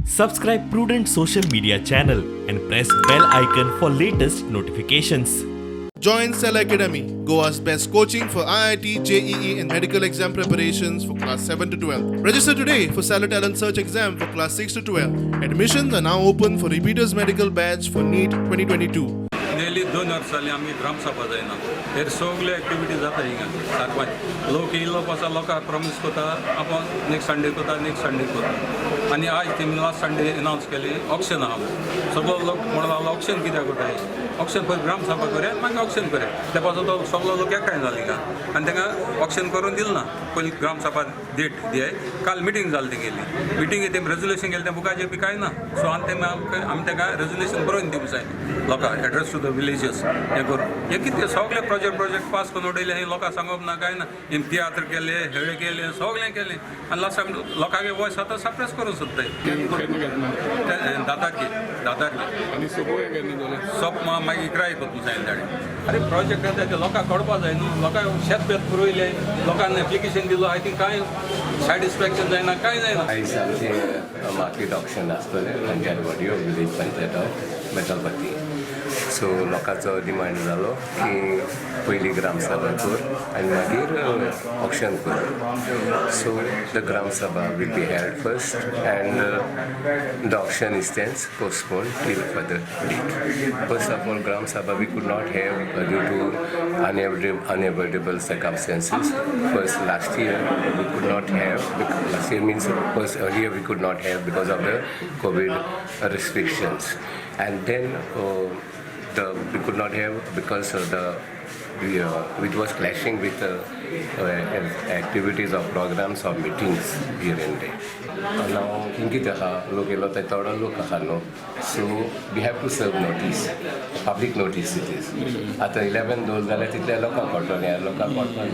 Subscribe Prudent social media channel and press bell icon for latest notifications. Join Cell Academy, Goa's best coaching for IIT, JEE, and medical exam preparations for class 7 to 12. Register today for Cell Talent Search exam for class 6 to 12. Admissions are now open for repeaters medical batch for NEET 2022. गेली 2 वर्सांनी आम्ही ग्रामसभा जायना हे सगळे activity जाता हिंगा सारको लोक इल्लो पासा लोकांक प्रॉमिस करता आपण नेक्स्ट संडे करता आनी आज तेमी लास्ट संडे अनाउन्स केली ऑक्शन आहा सगळो लोक म्हणून लागलो ऑक्शन कित्याक करताय ऑक्शन पळय ग्रामसभा करया मागीर ऑक्शन करया त्या पासून तो सगळो लोक एकठांय जाली का आनी तांकां ऑक्शन करून दिलें ना पयलीं ग्रामसभा डेट दियाय काल मिटींग जाली तेगेली मिटींगे तेमी रेजोल्युशन केलें तें बुकाचेर बी कांय ना सो आनी तेमी आमी ताका रेजोल्युशन बरोवन दिवंक जाय लोकांक एड्रेस टू द विलेजेस हें करून हे कितें सगळे प्रोजेक्ट पास करून उडयले हे लोकांक सांगप ना काय ना हें तियात्र केले हेळे केले सगळें केलें आनी लास्ट टायम लोकांगे वॉयस आतां सप्रेस करून सोदताय दादार सोप मागीर इकराय करतलो जाय ताणें अरे प्रोजेक्ट आसा ते लोकांक कळपाक जाय न्हू लोकांक शेत पुरयले लोकांनी एप्लिकेशन दिलो आय थिंक कांय सॅटिस्फॅक्शन जायना कांय जायना आयज आमचें मार्केट ऑप्शन आसतलें अंजारवाडी विलेज पंचायत बेतालपट्टी सो लोकांचो डिमांड जालो की पयलीं ग्रामसभा कर आनी मागीर ऑक्शन कर so the gram sabha will be held first and the auction is then postponed till further date first of all gram sabha we could not have due to unavoidable circumstances. First, last year we could not have. Last year means first earlier we could not have because of the COVID restrictions, and then we could not have because of it was clashing with activities of programs or meetings here and there. Now, hingi taha log elo tai toda log kahano. So we have to serve notice, public notice it is. Ata 11 dole zale title loka kortone loka kortone.